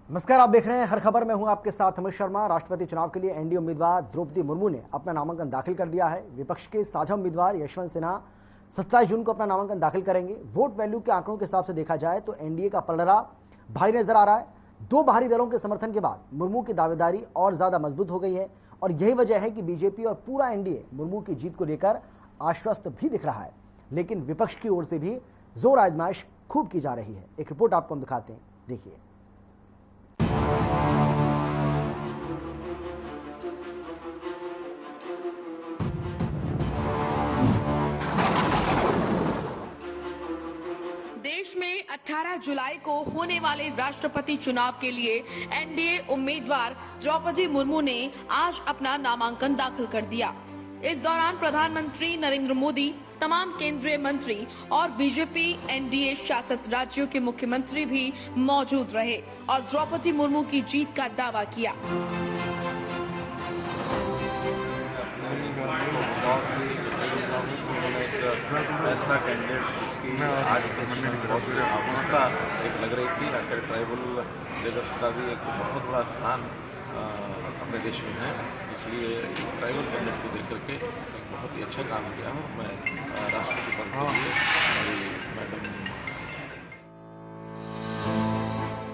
नमस्कार, आप देख रहे हैं हर खबर में हूं आपके साथ अमित शर्मा। राष्ट्रपति चुनाव के लिए एनडीए उम्मीदवार द्रौपदी मुर्मू ने अपना नामांकन दाखिल कर दिया है। विपक्ष के साझा उम्मीदवार यशवंत सिन्हा 27 जून को अपना नामांकन दाखिल करेंगे। वोट वैल्यू के आंकड़ों के हिसाब से देखा जाए तो एनडीए का पलड़ा भारी नजर आ रहा है। दो बाहरी दलों के समर्थन के बाद मुर्मू की दावेदारी और ज्यादा मजबूत हो गई है और यही वजह है कि बीजेपी और पूरा एनडीए मुर्मू की जीत को लेकर आश्वस्त भी दिख रहा है, लेकिन विपक्ष की ओर से भी जोर आजमाइश खूब की जा रही है। एक रिपोर्ट आपको हम दिखाते हैं, देखिए। देश में 18 जुलाई को होने वाले राष्ट्रपति चुनाव के लिए एनडीए उम्मीदवार द्रौपदी मुर्मू ने आज अपना नामांकन दाखिल कर दिया। इस दौरान प्रधानमंत्री नरेंद्र मोदी, तमाम केंद्रीय मंत्री और बीजेपी एनडीए शासित राज्यों के मुख्यमंत्री भी मौजूद रहे और द्रौपदी मुर्मू की जीत का दावा किया। ऐसा कैंडिडेट जिसकी आज बहुत आवश्यकता एक लग रही थी। आखिर ट्राइबल लेडर्स का भी एक बहुत बड़ा स्थान अपने देश में है, इसलिए ट्राइबल कैंडिडेट को देख करके बहुत ही अच्छा काम किया हूँ। मैं राष्ट्रपति पद के लिए मैडम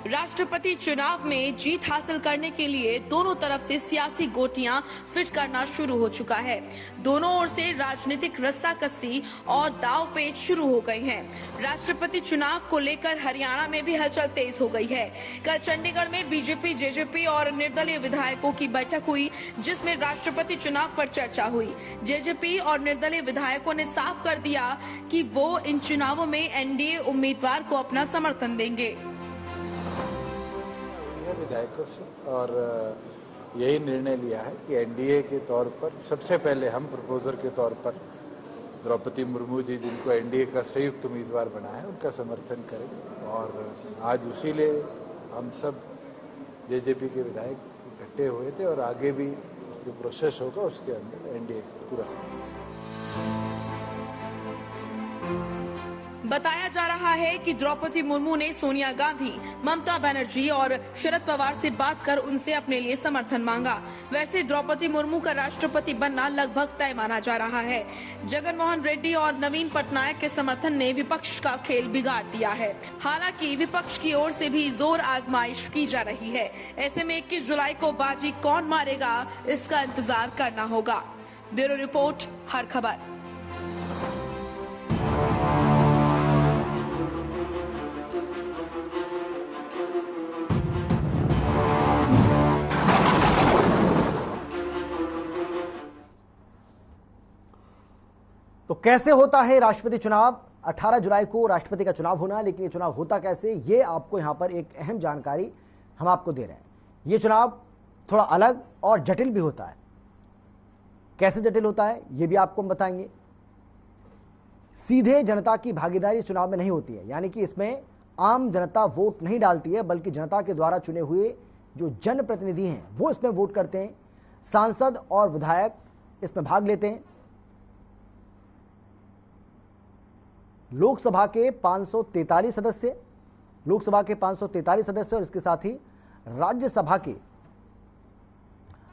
राष्ट्रपति चुनाव में जीत हासिल करने के लिए दोनों तरफ से सियासी गोटियां फिट करना शुरू हो चुका है। दोनों ओर से राजनीतिक रस्साकसी और दांव-पेच शुरू हो गई हैं। राष्ट्रपति चुनाव को लेकर हरियाणा में भी हलचल तेज हो गई है। कल चंडीगढ़ में बीजेपी, जेजेपी और निर्दलीय विधायकों की बैठक हुई, जिसमें राष्ट्रपति चुनाव पर चर्चा हुई। जेजेपी और निर्दलीय विधायकों ने साफ कर दिया कि वो इन चुनावों में एनडीए उम्मीदवार को अपना समर्थन देंगे। विधायकों से और यही निर्णय लिया है कि एनडीए के तौर पर सबसे पहले हम प्रपोजर के तौर पर द्रौपदी मुर्मू जी, जिनको एनडीए का संयुक्त उम्मीदवार बना है, उनका समर्थन करेंगे। और आज उसी लिए हम सब जेजेपी के विधायक इकट्ठे हुए थे और आगे भी जो प्रोसेस होगा उसके अंदर एनडीए का पूरा समर्थन। बताया जा रहा है कि द्रौपदी मुर्मू ने सोनिया गांधी, ममता बनर्जी और शरद पवार से बात कर उनसे अपने लिए समर्थन मांगा। वैसे द्रौपदी मुर्मू का राष्ट्रपति बनना लगभग तय माना जा रहा है। जगन मोहन रेड्डी और नवीन पटनायक के समर्थन ने विपक्ष का खेल बिगाड़ दिया है। हालांकि विपक्ष की ओर से भी जोर आजमाइश की जा रही है। ऐसे में 21 जुलाई को बाजी कौन मारेगा, इसका इंतजार करना होगा। ब्यूरो रिपोर्ट, हर खबर। तो कैसे होता है राष्ट्रपति चुनाव? 18 जुलाई को राष्ट्रपति का चुनाव होना है, लेकिन ये चुनाव होता कैसे, ये आपको यहां पर एक अहम जानकारी हम आपको दे रहे हैं। ये चुनाव थोड़ा अलग और जटिल भी होता है। कैसे जटिल होता है ये भी आपको हम बताएंगे। सीधे जनता की भागीदारी चुनाव में नहीं होती है, यानी कि इसमें आम जनता वोट नहीं डालती है, बल्कि जनता के द्वारा चुने हुए जो जनप्रतिनिधि हैं वो इसमें वोट करते हैं। सांसद और विधायक इसमें भाग लेते हैं। लोकसभा के 543 सदस्य, और इसके साथ ही राज्यसभा के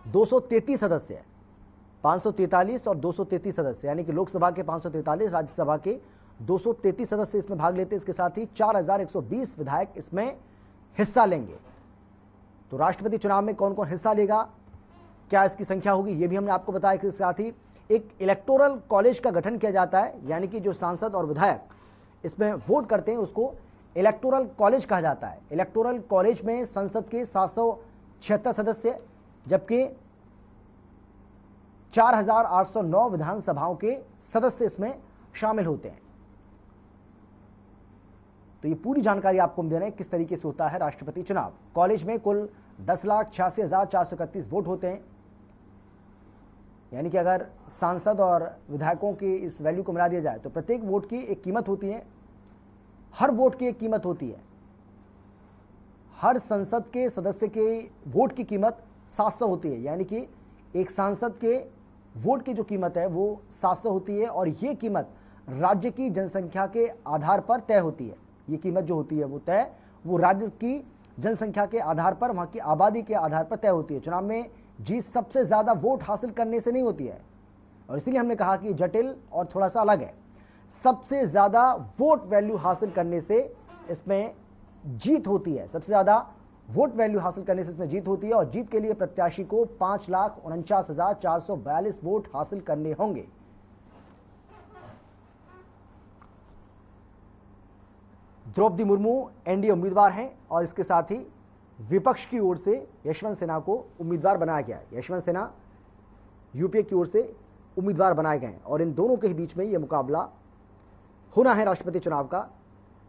233 सदस्य, 543 और 233 सदस्य, यानी कि लोकसभा के 543, राज्यसभा के 233 सदस्य इसमें भाग लेते हैं। इसके साथ ही 4120 विधायक इसमें हिस्सा लेंगे। तो राष्ट्रपति चुनाव में कौन कौन हिस्सा लेगा, क्या इसकी संख्या होगी, यह भी हमने आपको बताया। इसके साथ ही एक इलेक्टोरल कॉलेज का गठन किया जाता है, यानी कि जो सांसद और विधायक इसमें वोट करते हैं उसको इलेक्टोरल कॉलेज कहा जाता है। इलेक्टोरल कॉलेज में संसद के 776 सदस्य, जबकि 4809 विधानसभाओं के सदस्य इसमें शामिल होते हैं। तो ये पूरी जानकारी आपको हम दे रहे हैं किस तरीके से होता है राष्ट्रपति चुनाव। कॉलेज में कुल 10,86,431 वोट होते हैं, यानी कि अगर सांसद और विधायकों की इस वैल्यू को मिला दिया जाए तो प्रत्येक वोट की एक कीमत होती है। हर वोट की एक कीमत होती है। हर संसद के सदस्य के वोट की कीमत 700 होती है, यानी कि एक सांसद के वोट की जो कीमत है वो 700 होती है और ये कीमत राज्य की जनसंख्या के आधार पर तय होती है। ये कीमत जो होती है वो तय वो राज्य की जनसंख्या के आधार पर, वहां की आबादी के आधार पर तय होती है। चुनाव में जीत सबसे ज्यादा वोट हासिल करने से नहीं होती है, और इसीलिए हमने कहा कि जटिल और थोड़ा सा अलग है। सबसे ज्यादा वोट वैल्यू हासिल करने से इसमें जीत होती है, सबसे ज्यादा वोट वैल्यू हासिल करने से इसमें जीत होती है, और जीत के लिए प्रत्याशी को 5,49,442 वोट हासिल करने होंगे। द्रौपदी मुर्मू एनडीए उम्मीदवार हैं, और इसके साथ ही विपक्ष की ओर से यशवंत सिन्हा को उम्मीदवार बनाया गया है। यशवंत सिन्हा यूपीए की ओर से उम्मीदवार बनाए गए हैं, और इन दोनों के बीच में यह मुकाबला होना है राष्ट्रपति चुनाव का।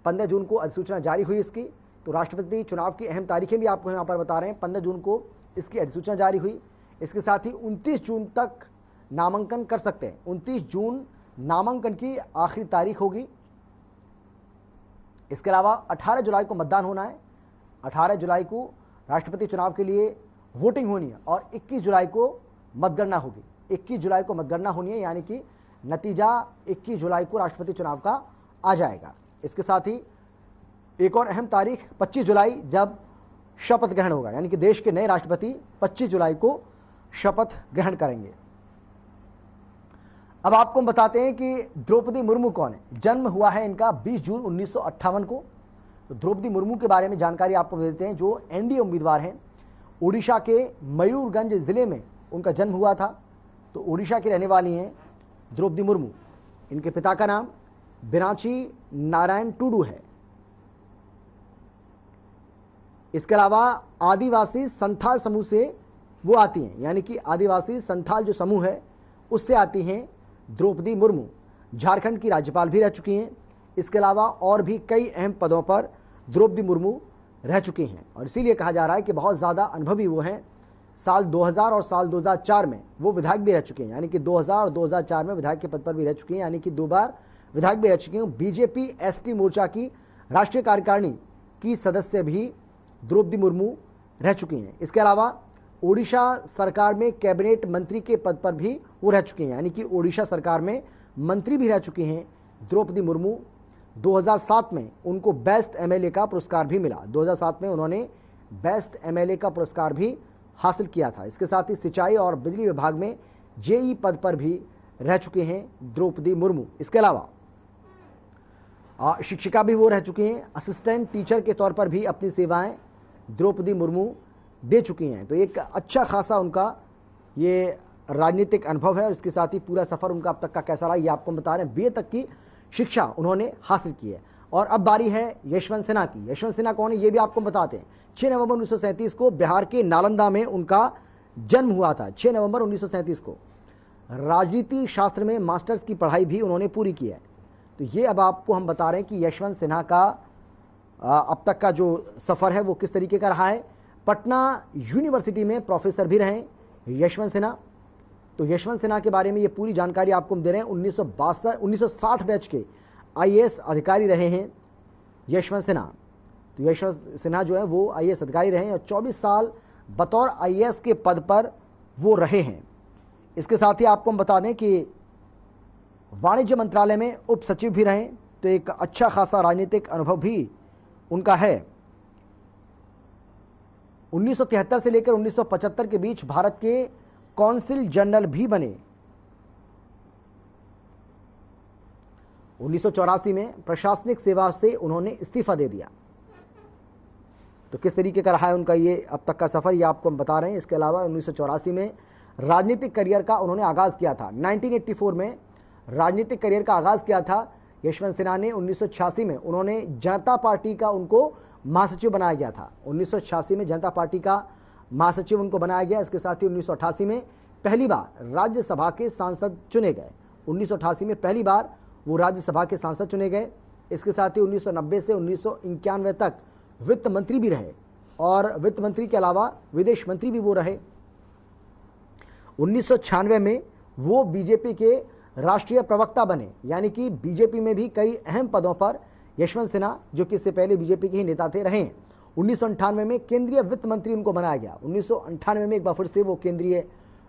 15 जून को अधिसूचना जारी हुई इसकी, तो राष्ट्रपति चुनाव की अहम तारीखें भी आपको यहाँ पर बता रहे हैं। 15 जून को इसकी अधिसूचना जारी हुई, इसके साथ ही 29 जून तक नामांकन कर सकते हैं। 29 जून नामांकन की आखिरी तारीख होगी। इसके अलावा 18 जुलाई को मतदान होना है। 18 जुलाई को राष्ट्रपति चुनाव के लिए वोटिंग होनी है, और 21 जुलाई को मतगणना होगी। 21 जुलाई को मतगणना होनी है, यानी कि नतीजा 21 जुलाई को राष्ट्रपति चुनाव का आ जाएगा। इसके साथ ही एक और अहम तारीख 25 जुलाई, जब शपथ ग्रहण होगा, यानी कि देश के नए राष्ट्रपति 25 जुलाई को शपथ ग्रहण करेंगे। अब आपको हम बताते हैं कि द्रौपदी मुर्मू कौन है। जन्म हुआ है इनका 20 जून 1958 को। तो द्रौपदी मुर्मू के बारे में जानकारी आपको देते हैं, जो एनडीए उम्मीदवार हैं। उड़ीसा के मयूरगंज जिले में उनका जन्म हुआ था, तो उड़ीसा की रहने वाली हैं द्रौपदी मुर्मू। इनके पिता का नाम बिनाची नारायण टुडू है। इसके अलावा आदिवासी संथाल समूह से वो आती हैं, यानी कि आदिवासी संथाल जो समूह है उससे आती हैं द्रौपदी मुर्मू। झारखंड की राज्यपाल भी रह चुकी हैं। इसके अलावा और भी कई अहम पदों पर द्रौपदी मुर्मू रह चुकी हैं, और इसीलिए कहा जा रहा है कि बहुत ज़्यादा अनुभवी वो हैं। साल 2000 और साल 2004 में वो विधायक भी रह चुके हैं, यानी कि 2000 और 2004 में विधायक के पद पर भी रह चुके हैं, यानी कि 2 बार विधायक भी रह चुके हैं। बीजेपी एसटी मोर्चा की राष्ट्रीय कार्यकारिणी की सदस्य भी द्रौपदी मुर्मू रह चुकी हैं। इसके अलावा ओडिशा सरकार में कैबिनेट मंत्री के पद पर भी वो रह चुके हैं, यानी कि ओडिशा सरकार में मंत्री भी रह चुकी हैं द्रौपदी मुर्मू। 2007 में उनको बेस्ट एमएलए का पुरस्कार भी मिला। 2007 में उन्होंने बेस्ट एमएलए का पुरस्कार भी हासिल किया था। इसके साथ ही सिंचाई और बिजली विभाग में जेई पद पर भी रह चुके हैं द्रौपदी मुर्मू। इसके अलावा शिक्षिका भी वो रह चुकी हैं। असिस्टेंट टीचर के तौर पर भी अपनी सेवाएं द्रौपदी मुर्मू दे चुकी हैं। तो एक अच्छा खासा उनका ये राजनीतिक अनुभव है, और इसके साथ ही पूरा सफर उनका अब तक का कैसा रहा ये आपको बता रहे हैं। बीए तक की शिक्षा उन्होंने हासिल की है। और अब बारी है यशवंत सिन्हा की। यशवंत सिन्हा कौन है ये भी आपको बताते हैं। 6 नवंबर 1937 को बिहार के नालंदा में उनका जन्म हुआ था। 6 नवंबर 1937 को। राजनीति शास्त्र में मास्टर्स की पढ़ाई भी उन्होंने पूरी की है। तो ये अब आपको हम बता रहे हैं कि यशवंत सिन्हा का अब तक का जो सफ़र है वो किस तरीके का रहा है। पटना यूनिवर्सिटी में प्रोफेसर भी रहे यशवंत सिन्हा। तो यशवंत सिन्हा के बारे में ये पूरी जानकारी आपको हम दे रहे हैं। 1960 बैच के आईएएस अधिकारी रहे हैं यशवंत सिन्हा। तो यशवंत सिन्हा जो है वो आईएएस अधिकारी रहे हैं, और 24 साल बतौर आईएएस के पद पर वो रहे हैं। इसके साथ ही आपको हम बता दें कि वाणिज्य मंत्रालय में उप सचिव भी रहे। तो एक अच्छा खासा राजनीतिक अनुभव भी उनका है। 1973 से लेकर 1975 के बीच भारत के कौंसिल जनरल भी बने। 1984 में प्रशासनिक सेवा से उन्होंने इस्तीफा दे दिया। तो किस तरीके का रहा है उनका ये अब तक का सफर, ये आपको हम बता रहे हैं। इसके अलावा 1984 में राजनीतिक करियर का उन्होंने आगाज किया था। 1984 में राजनीतिक करियर का आगाज किया था यशवंत सिन्हा ने। 1986 में उन्होंने जनता पार्टी का उनको महासचिव बनाया गया था। 1986 में जनता पार्टी का महासचिव उनको बनाया गया। इसके साथ ही 1988 में पहली बार राज्यसभा के सांसद चुने गए। 1988 में पहली बार वो राज्यसभा के सांसद चुने गए। इसके साथ ही 1990 से 1991 तक वित्त मंत्री भी रहे, और वित्त मंत्री के अलावा विदेश मंत्री भी वो रहे। 1996 में वो बीजेपी के राष्ट्रीय प्रवक्ता बने, यानी कि बीजेपी में भी कई अहम पदों पर यशवंत सिन्हा, जो कि इससे पहले बीजेपी के ही नेता थे, रहे। 1998 में केंद्रीय वित्त मंत्री उनको बनाया गया। 1998 में एक बार फिर से वो केंद्रीय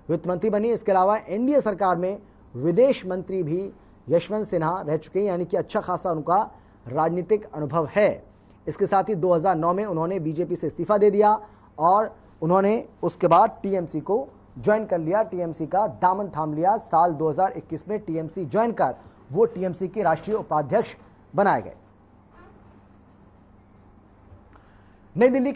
वित्त मंत्री बनी। इसके अलावा एनडीए सरकार में विदेश मंत्री भी यशवंत सिन्हा रह चुके हैं, यानी कि अच्छा खासा उनका राजनीतिक अनुभव है। इसके साथ ही 2009 में उन्होंने बीजेपी से इस्तीफा दे दिया और उन्होंने उसके बाद टीएमसी को ज्वाइन कर लिया, टीएमसी का दामन थाम लिया। साल 2021 में टीएमसी ज्वाइन कर वो टीएमसी के राष्ट्रीय उपाध्यक्ष बनाए गए। नई दिल्ली